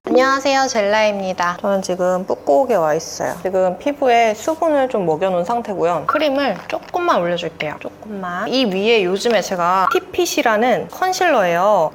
안녕하세요, 젤라입니다. 저는 지금 뿌꼬옥에 와 있어요. 지금 피부에 수분을 좀 먹여놓은 상태고요. 크림을 조금만 올려줄게요. 조금만. 이 위에 요즘에 제가 티핏이라는 컨실러예요.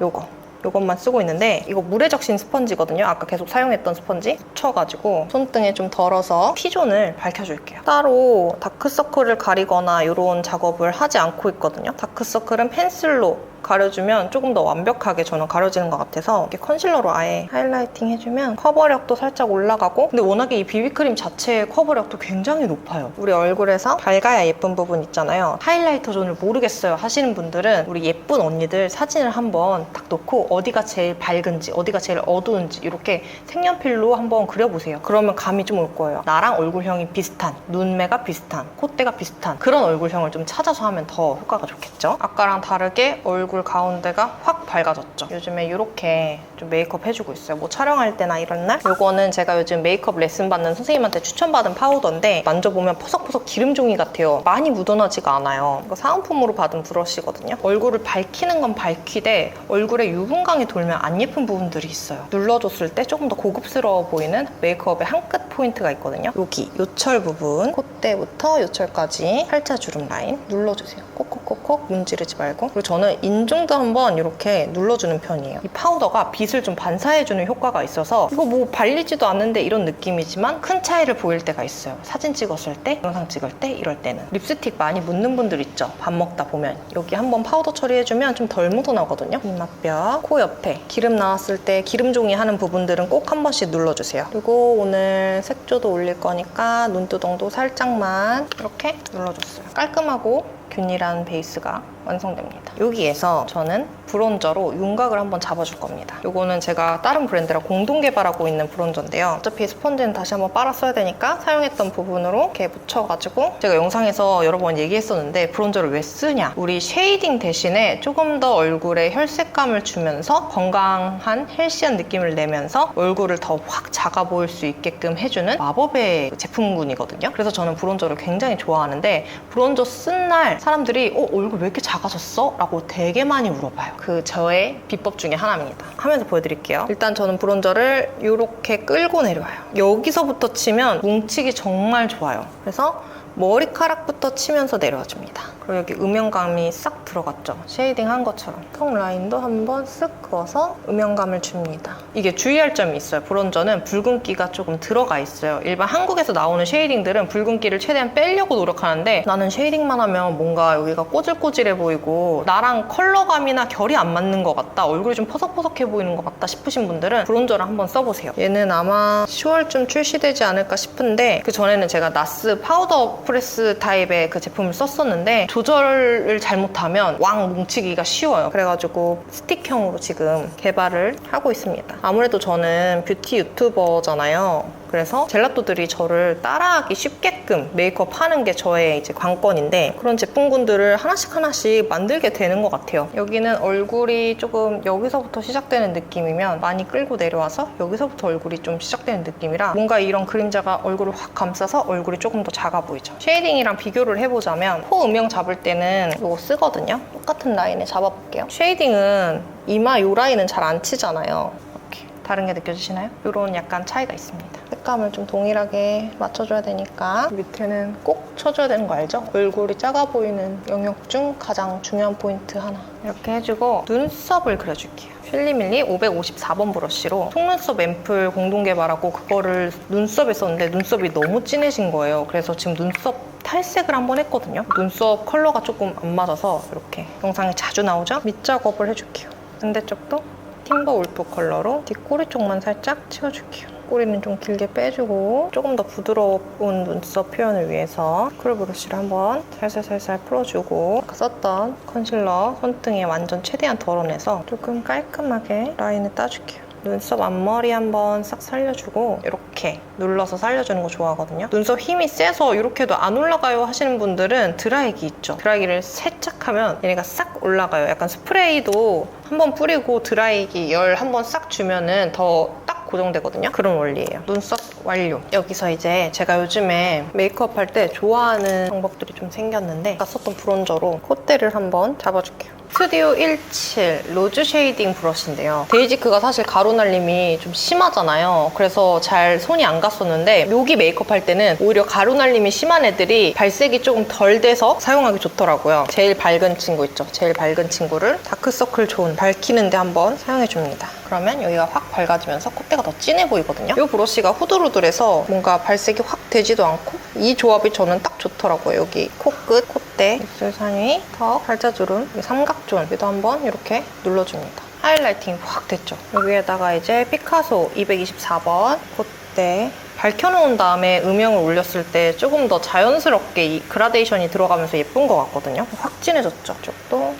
요것만 쓰고 있는데 이거 물에 적신 스펀지거든요. 아까 계속 사용했던 스펀지 묻혀가지고 손등에 좀 덜어서 T존을 밝혀줄게요. 따로 다크서클을 가리거나 이런 작업을 하지 않고 있거든요. 다크서클은 펜슬로 가려주면 조금 더 완벽하게 저는 가려지는 것 같아서 이렇게 컨실러로 아예 하이라이팅 해주면 커버력도 살짝 올라가고, 근데 워낙에 이 비비크림 자체의 커버력도 굉장히 높아요. 우리 얼굴에서 밝아야 예쁜 부분 있잖아요. 하이라이터 존을 모르겠어요 하시는 분들은 우리 예쁜 언니들 사진을 한번 딱 놓고 어디가 제일 밝은지 어디가 제일 어두운지 이렇게 색연필로 한번 그려보세요. 그러면 감이 좀 올 거예요. 나랑 얼굴형이 비슷한, 눈매가 비슷한, 콧대가 비슷한 그런 얼굴형을 좀 찾아서 하면 더 효과가 좋겠죠. 아까랑 다르게 얼굴 가운데가 확 밝아졌죠. 요즘에 이렇게 좀 메이크업 해주고 있어요. 뭐 촬영할 때나 이런 날. 요거는 제가 요즘 메이크업 레슨 받는 선생님한테 추천받은 파우더인데 만져보면 퍼석퍼석 기름종이 같아요. 많이 묻어나지가 않아요. 이거 사은품으로 받은 브러쉬거든요. 얼굴을 밝히는 건 밝히되 얼굴에 유분광이 돌면 안 예쁜 부분들이 있어요. 눌러줬을 때 조금 더 고급스러워 보이는 메이크업의 한 끝 포인트가 있거든요. 여기 요철 부분, 콧대부터 요철까지 팔자주름 라인 눌러주세요. 콕콕콕콕 문지르지 말고. 그리고 저는 인중도 한번 이렇게 눌러주는 편이에요. 이 파우더가 빛을 좀 반사해주는 효과가 있어서 이거 뭐 발리지도 않는데 이런 느낌이지만 큰 차이를 보일 때가 있어요. 사진 찍었을 때, 영상 찍을 때, 이럴 때는. 립스틱 많이 묻는 분들 있죠? 밥 먹다 보면 여기 한번 파우더 처리해주면 좀 덜 묻어나거든요. 이마뼈, 코 옆에 기름 나왔을 때 기름종이 하는 부분들은 꼭 한 번씩 눌러주세요. 그리고 오늘 색조도 올릴 거니까 눈두덩도 살짝만 이렇게 눌러줬어요. 깔끔하고 균일한 베이스가 완성됩니다. 여기에서 저는 브론저로 윤곽을 한번 잡아줄 겁니다. 이거는 제가 다른 브랜드랑 공동 개발하고 있는 브론저인데요. 어차피 스펀지는 다시 한번 빨아 써야 되니까 사용했던 부분으로 이렇게 묻혀가지고, 제가 영상에서 여러 번 얘기했었는데 브론저를 왜 쓰냐? 우리 쉐이딩 대신에 조금 더 얼굴에 혈색감을 주면서 건강한 헬시한 느낌을 내면서 얼굴을 더 확 작아 보일 수 있게끔 해주는 마법의 제품군이거든요. 그래서 저는 브론저를 굉장히 좋아하는데 브론저 쓴 날 사람들이 얼굴 왜 이렇게 작아졌어? 라고 되게 많이 물어봐요. 그 저의 비법 중에 하나입니다. 하면서 보여드릴게요. 일단 저는 브론저를 이렇게 끌고 내려와요. 여기서부터 치면 뭉치기 정말 좋아요. 그래서 머리카락부터 치면서 내려와줍니다. 그리고 여기 음영감이 싹 들어갔죠? 쉐이딩 한 것처럼. 턱 라인도 한번 쓱 그어서 음영감을 줍니다. 이게 주의할 점이 있어요. 브론저는 붉은기가 조금 들어가 있어요. 일반 한국에서 나오는 쉐이딩들은 붉은기를 최대한 빼려고 노력하는데 나는 쉐이딩만 하면 뭔가 여기가 꼬질꼬질해 보이고 나랑 컬러감이나 결이 안 맞는 것 같다, 얼굴이 좀 퍼석퍼석해 보이는 것 같다 싶으신 분들은 브론저를 한번 써보세요. 얘는 아마 10월쯤 출시되지 않을까 싶은데 그 전에는 제가 나스 파우더 프레스 타입의 그 제품을 썼었는데 조절을 잘못하면 왕 뭉치기가 쉬워요. 그래가지고 스틱형으로 지금 개발을 하고 있습니다. 아무래도 저는 뷰티 유튜버잖아요. 그래서 젤라또들이 저를 따라하기 쉽게끔 메이크업 하는 게 저의 이제 관건인데 그런 제품군들을 하나씩 만들게 되는 것 같아요. 여기는 얼굴이 조금 여기서부터 시작되는 느낌이면 많이 끌고 내려와서 여기서부터 얼굴이 좀 시작되는 느낌이라 뭔가 이런 그림자가 얼굴을 확 감싸서 얼굴이 조금 더 작아 보이죠. 쉐이딩이랑 비교를 해보자면 코 음영 잡을 때는 이거 쓰거든요. 똑같은 라인에 잡아볼게요. 쉐이딩은 이마 요 라인은 잘 안 치잖아요. 이렇게 다른 게 느껴지시나요? 이런 약간 차이가 있습니다. 색감을 좀 동일하게 맞춰줘야 되니까 밑에는 꼭 쳐줘야 되는 거 알죠? 얼굴이 작아 보이는 영역 중 가장 중요한 포인트 하나 이렇게 해주고 눈썹을 그려줄게요. 쉴리밀리 554번 브러쉬로 속눈썹 앰플 공동 개발하고 그거를 눈썹에 썼는데 눈썹이 너무 진해진 거예요. 그래서 지금 눈썹 탈색을 한번 했거든요. 눈썹 컬러가 조금 안 맞아서 이렇게 영상에 자주 나오죠? 밑작업을 해줄게요. 반대쪽도 팀버 울프 컬러로 뒷꼬리 쪽만 살짝 채워줄게요. 꼬리는 좀 길게 빼주고 조금 더 부드러운 눈썹 표현을 위해서 쿨 브러쉬를 한번 살살살살 풀어주고 아까 썼던 컨실러 손등에 완전 최대한 덜어내서 조금 깔끔하게 라인을 따줄게요. 눈썹 앞머리 한번 싹 살려주고 이렇게 눌러서 살려주는 거 좋아하거든요. 눈썹 힘이 세서 이렇게도 안 올라가요 하시는 분들은 드라이기 있죠. 드라이기를 살짝 하면 얘네가 싹 올라가요. 약간 스프레이도 한번 뿌리고 드라이기 열 한번 싹 주면은 더 딱 고정되거든요. 그런 원리예요. 눈썹 완료. 여기서 이제 제가 요즘에 메이크업 할 때 좋아하는 방법들이 좀 생겼는데 아까 썼던 브론저로 콧대를 한번 잡아줄게요. 스튜디오 17 로즈 쉐이딩 브러쉬인데요. 데이지크가 사실 가루 날림이 좀 심하잖아요. 그래서 잘 손이 안 갔었는데 여기 메이크업 할 때는 오히려 가루 날림이 심한 애들이 발색이 조금 덜 돼서 사용하기 좋더라고요. 제일 밝은 친구 있죠? 제일 밝은 친구를 다크서클 존 밝히는데 한번 사용해줍니다. 그러면 여기가 확 밝아지면서 콧대가 더 진해 보이거든요. 이 브러쉬가 후들후들해서 뭔가 발색이 확 되지도 않고 이 조합이 저는 딱 좋더라고요. 여기 코끝, 콧대, 입술 상위, 턱, 팔자주름, 삼각존 여기도 한번 이렇게 눌러줍니다. 하이라이팅이 확 됐죠. 여기에다가 이제 피카소 224번 콧대 밝혀놓은 다음에 음영을 올렸을 때 조금 더 자연스럽게 이 그라데이션이 들어가면서 예쁜 것 같거든요. 확 진해졌죠. 이쪽도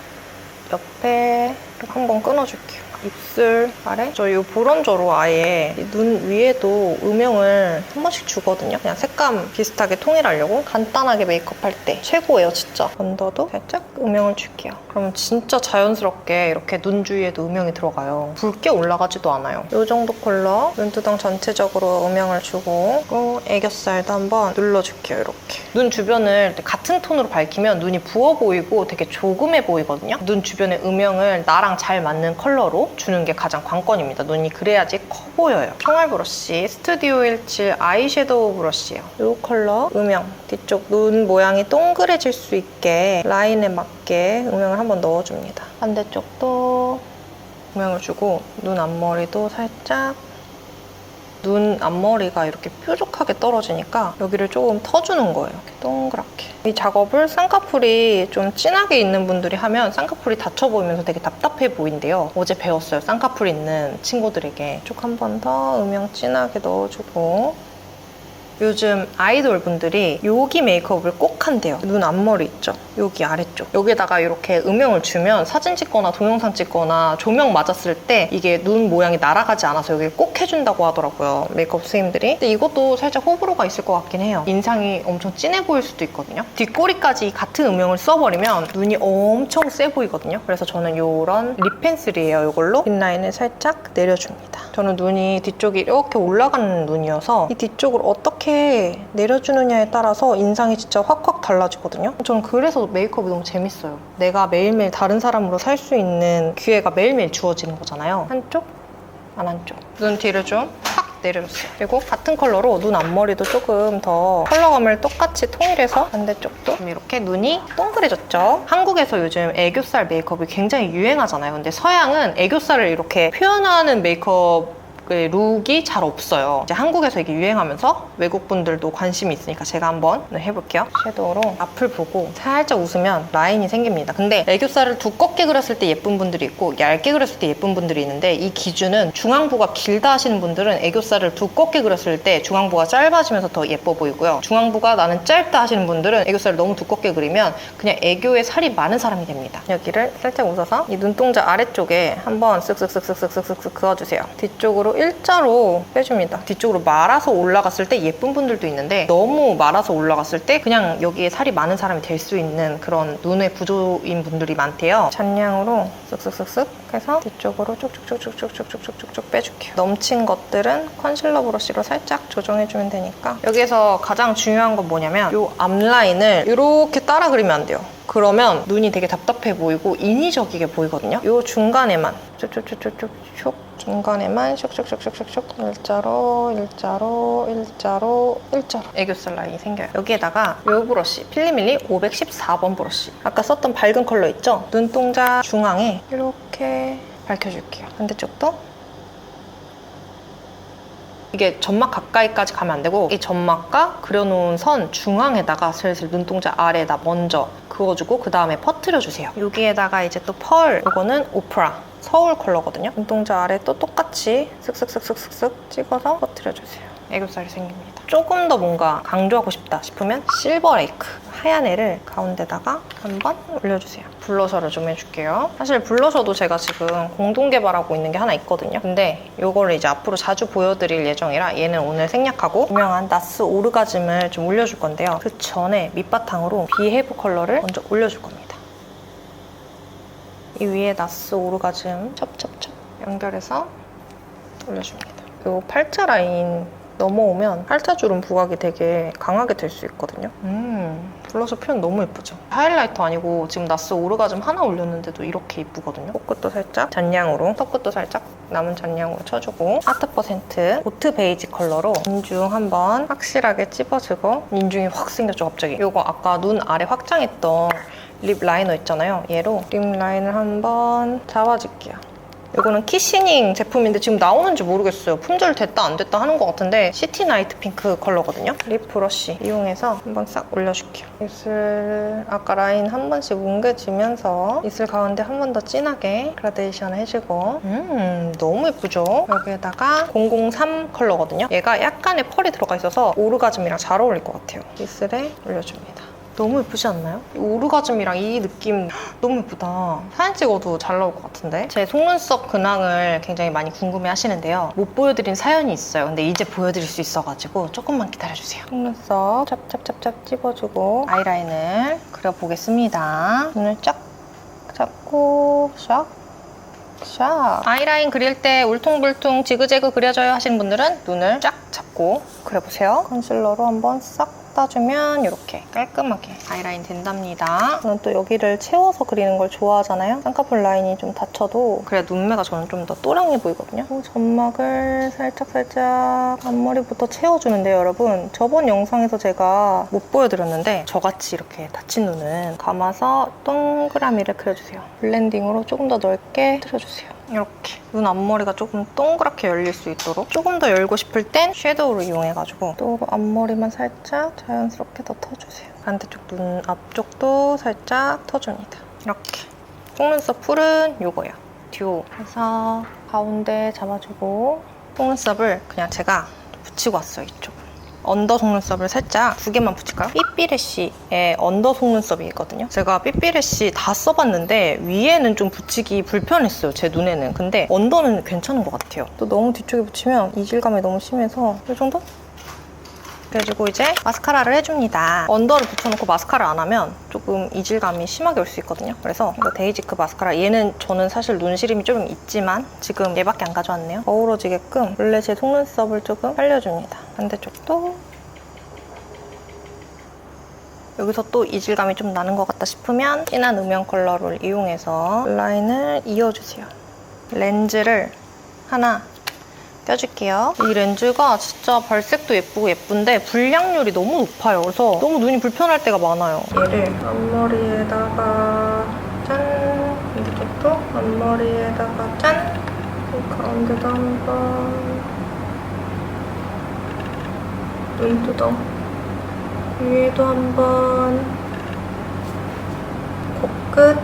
옆에 한번 끊어줄게요. 입술 아래 저 이 브론저로 아예 눈 위에도 음영을 한 번씩 주거든요. 그냥 색감 비슷하게 통일하려고 간단하게 메이크업 할 때 최고예요 진짜. 언더도 살짝 음영을 줄게요. 그러면 진짜 자연스럽게 이렇게 눈 주위에도 음영이 들어가요. 붉게 올라가지도 않아요. 이 정도 컬러 눈두덩 전체적으로 음영을 주고 또 애교살도 한번 눌러줄게요. 이렇게 눈 주변을 같은 톤으로 밝히면 눈이 부어 보이고 되게 조금해 보이거든요. 눈 주변의 음영을 나랑 잘 맞는 컬러로 주는 게 가장 관건입니다. 눈이 그래야지 커 보여요. 총알 브러쉬 스튜디오 17 아이섀도우 브러쉬예요. 이 컬러 음영 뒤쪽 눈 모양이 동그래질 수 있게 라인에 맞게 음영을 한번 넣어줍니다. 반대쪽도 음영을 주고 눈 앞머리도 살짝 눈 앞머리가 이렇게 뾰족하게 떨어지니까 여기를 조금 터주는 거예요. 이렇게 동그랗게. 이 작업을 쌍꺼풀이 좀 진하게 있는 분들이 하면 쌍꺼풀이 닫혀 보이면서 되게 답답해 보인대요. 어제 배웠어요. 쌍꺼풀 있는 친구들에게. 쭉 한 번 더 음영 진하게 넣어주고 요즘 아이돌 분들이 여기 메이크업을 꼭 한대요. 눈 앞머리 있죠? 여기 아래쪽. 여기다가 이렇게 음영을 주면 사진 찍거나 동영상 찍거나 조명 맞았을 때 이게 눈 모양이 날아가지 않아서 여기를 꼭 해준다고 하더라고요. 메이크업 선생님들이. 근데 이것도 살짝 호불호가 있을 것 같긴 해요. 인상이 엄청 진해 보일 수도 있거든요. 뒷꼬리까지 같은 음영을 써버리면 눈이 엄청 세 보이거든요. 그래서 저는 이런 립 펜슬이에요. 이걸로 립라인을 살짝 내려줍니다. 저는 눈이 뒤쪽이 이렇게 올라가는 눈이어서 이 뒤쪽을 어떻게 내려주느냐에 따라서 인상이 진짜 확확 달라지거든요. 저는 그래서 메이크업이 너무 재밌어요. 내가 매일매일 다른 사람으로 살 수 있는 기회가 매일매일 주어지는 거잖아요. 한쪽, 안 한쪽. 눈 뒤를 좀 확 내려줬어요. 그리고 같은 컬러로 눈 앞머리도 조금 더 컬러감을 똑같이 통일해서 반대쪽도 이렇게 눈이 동그래졌죠. 한국에서 요즘 애교살 메이크업이 굉장히 유행하잖아요. 근데 서양은 애교살을 이렇게 표현하는 메이크업 룩이 잘 없어요. 이제 한국에서 이게 유행하면서 외국 분들도 관심이 있으니까 제가 한번 해볼게요. 섀도우로 앞을 보고 살짝 웃으면 라인이 생깁니다. 근데 애교살을 두껍게 그렸을 때 예쁜 분들이 있고 얇게 그렸을 때 예쁜 분들이 있는데 이 기준은 중앙부가 길다 하시는 분들은 애교살을 두껍게 그렸을 때 중앙부가 짧아지면서 더 예뻐 보이고요. 중앙부가 나는 짧다 하시는 분들은 애교살을 너무 두껍게 그리면 그냥 애교에 살이 많은 사람이 됩니다. 여기를 살짝 웃어서 이 눈동자 아래쪽에 한번 쓱쓱쓱쓱쓱쓱쓱 그어주세요. 뒤쪽으로 일자로 빼줍니다. 뒤쪽으로 말아서 올라갔을 때 예쁜 분들도 있는데 너무 말아서 올라갔을 때 그냥 여기에 살이 많은 사람이 될 수 있는 그런 눈의 구조인 분들이 많대요. 잔량으로 쓱쓱쓱쓱 해서 뒤쪽으로 쭉쭉쭉쭉쭉쭉쭉쭉 빼줄게요. 넘친 것들은 컨실러 브러쉬로 살짝 조정해주면 되니까 여기에서 가장 중요한 건 뭐냐면 이 앞라인을 이렇게 따라 그리면 안 돼요. 그러면 눈이 되게 답답해 보이고 인위적이게 보이거든요. 이 중간에만 쭉쭉쭉쭉쭉 중간에만 슉슉슉슉슉슉 일자로 일자로 일자로 일자로 애교살 라인이 생겨요. 여기에다가 이 브러쉬 필리밀리 514번 브러쉬 아까 썼던 밝은 컬러 있죠? 눈동자 중앙에 이렇게 밝혀줄게요. 반대쪽도 이게 점막 가까이까지 가면 안 되고 이 점막과 그려놓은 선 중앙에다가 슬슬 눈동자 아래에다 먼저 그어주고 그 다음에 퍼뜨려주세요. 여기에다가 이제 또 펄 이거는 오프라 서울 컬러거든요. 눈동자 아래 또 똑같이 쓱쓱쓱쓱쓱 찍어서 퍼뜨려주세요. 애교살이 생깁니다. 조금 더 뭔가 강조하고 싶다 싶으면 실버 레이크 하얀 애를 가운데다가 한번 올려주세요. 블러셔를 좀 해줄게요. 사실 블러셔도 제가 지금 공동 개발하고 있는 게 하나 있거든요. 근데 이거를 이제 앞으로 자주 보여드릴 예정이라 얘는 오늘 생략하고 유명한 나스 오르가즘을 좀 올려줄 건데요. 그 전에 밑바탕으로 비헤브 컬러를 먼저 올려줄 겁니다. 이 위에 나스 오르가즘 첩첩첩 연결해서 올려줍니다. 그리고 팔자 라인 넘어오면 팔자주름 부각이 되게 강하게 될 수 있거든요. 블러셔 표현 너무 예쁘죠? 하이라이터 아니고 지금 나스 오르가즘 하나 올렸는데도 이렇게 예쁘거든요. 코끝도 살짝 잔량으로, 턱끝도 살짝 남은 잔량으로 쳐주고 하트 퍼센트 오트 베이지 컬러로 인중 한번 확실하게 찝어주고 인중이 확 생겼죠, 갑자기. 이거 아까 눈 아래 확장했던 립 라이너 있잖아요. 얘로 립 라인을 한번 잡아줄게요. 이거는 키시닝 제품인데 지금 나오는지 모르겠어요. 품절 됐다 안 됐다 하는 것 같은데 시티 나이트 핑크 컬러거든요. 립 브러쉬 이용해서 한번 싹 올려줄게요. 입술 아까 라인 한 번씩 뭉개지면서 입술 가운데 한 번 더 진하게 그라데이션 해주고 너무 예쁘죠? 여기에다가 003 컬러거든요. 얘가 약간의 펄이 들어가 있어서 오르가즘이랑 잘 어울릴 것 같아요. 입술에 올려줍니다. 너무 예쁘지 않나요? 이 오르가즘이랑 이 느낌 너무 예쁘다. 사진 찍어도 잘 나올 것 같은데? 제 속눈썹 근황을 굉장히 많이 궁금해 하시는데요. 못 보여드린 사연이 있어요. 근데 이제 보여드릴 수 있어가지고 조금만 기다려주세요. 속눈썹 찹찹찹찹 찝어주고 아이라인을 그려보겠습니다. 눈을 쫙 잡고 샥 샥. 아이라인 그릴 때 울퉁불퉁 지그재그 그려져요 하시는 분들은 눈을 쫙 잡고 그려보세요. 컨실러로 한번 싹 따주면 이렇게 깔끔하게 아이라인 된답니다. 저는 또 여기를 채워서 그리는 걸 좋아하잖아요. 쌍꺼풀 라인이 좀 닫혀도 그래야 눈매가 저는 좀 더 또량해 보이거든요. 점막을 살짝살짝 앞머리부터 채워주는데요, 여러분. 저번 영상에서 제가 못 보여드렸는데 저같이 이렇게 닫힌 눈은 감아서 동그라미를 그려주세요. 블렌딩으로 조금 더 넓게 틀어주세요. 이렇게 눈 앞머리가 조금 동그랗게 열릴 수 있도록 조금 더 열고 싶을 땐 섀도우를 이용해가지고 또 앞머리만 살짝 자연스럽게 더 터주세요. 반대쪽 눈 앞쪽도 살짝 터줍니다. 이렇게 속눈썹 풀은 요거예요. 듀오 해서 가운데 잡아주고 속눈썹을 그냥 제가 붙이고 왔어요. 이쪽 언더 속눈썹을 살짝 2개만 붙일까요? 삐삐래쉬의 언더 속눈썹이 있거든요. 제가 삐삐래쉬 다 써봤는데 위에는 좀 붙이기 불편했어요, 제 눈에는. 근데 언더는 괜찮은 것 같아요. 또 너무 뒤쪽에 붙이면 이질감이 너무 심해서 이 정도? 그래가지고 이제 마스카라를 해줍니다. 언더를 붙여놓고 마스카라 안 하면 조금 이질감이 심하게 올 수 있거든요. 그래서 이거 데이지크 마스카라, 얘는 저는 사실 눈시림이 좀 있지만 지금 얘밖에 안 가져왔네요. 어우러지게끔 원래 제 속눈썹을 조금 살려줍니다. 반대쪽도 여기서 또 이질감이 좀 나는 것 같다 싶으면 진한 음영 컬러를 이용해서 라인을 이어주세요. 렌즈를 하나 껴줄게요. 이 렌즈가 진짜 발색도 예쁘고 예쁜데 불량률이 너무 높아요. 그래서 너무 눈이 불편할 때가 많아요. 얘를 앞머리에다가 짠! 반대쪽도 앞머리에다가 짠! 이 가운데도 한번 눈두덩 위에도 한번 코끝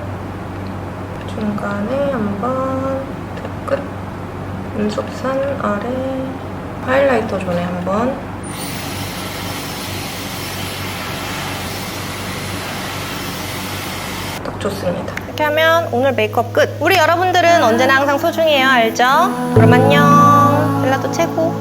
중간에 한번 턱끝 눈썹산 아래 하이라이터 존에 한번 딱 좋습니다. 이렇게 하면 오늘 메이크업 끝! 우리 여러분들은 언제나 항상 소중해요, 알죠? 그럼 안녕! 젤라또 최고!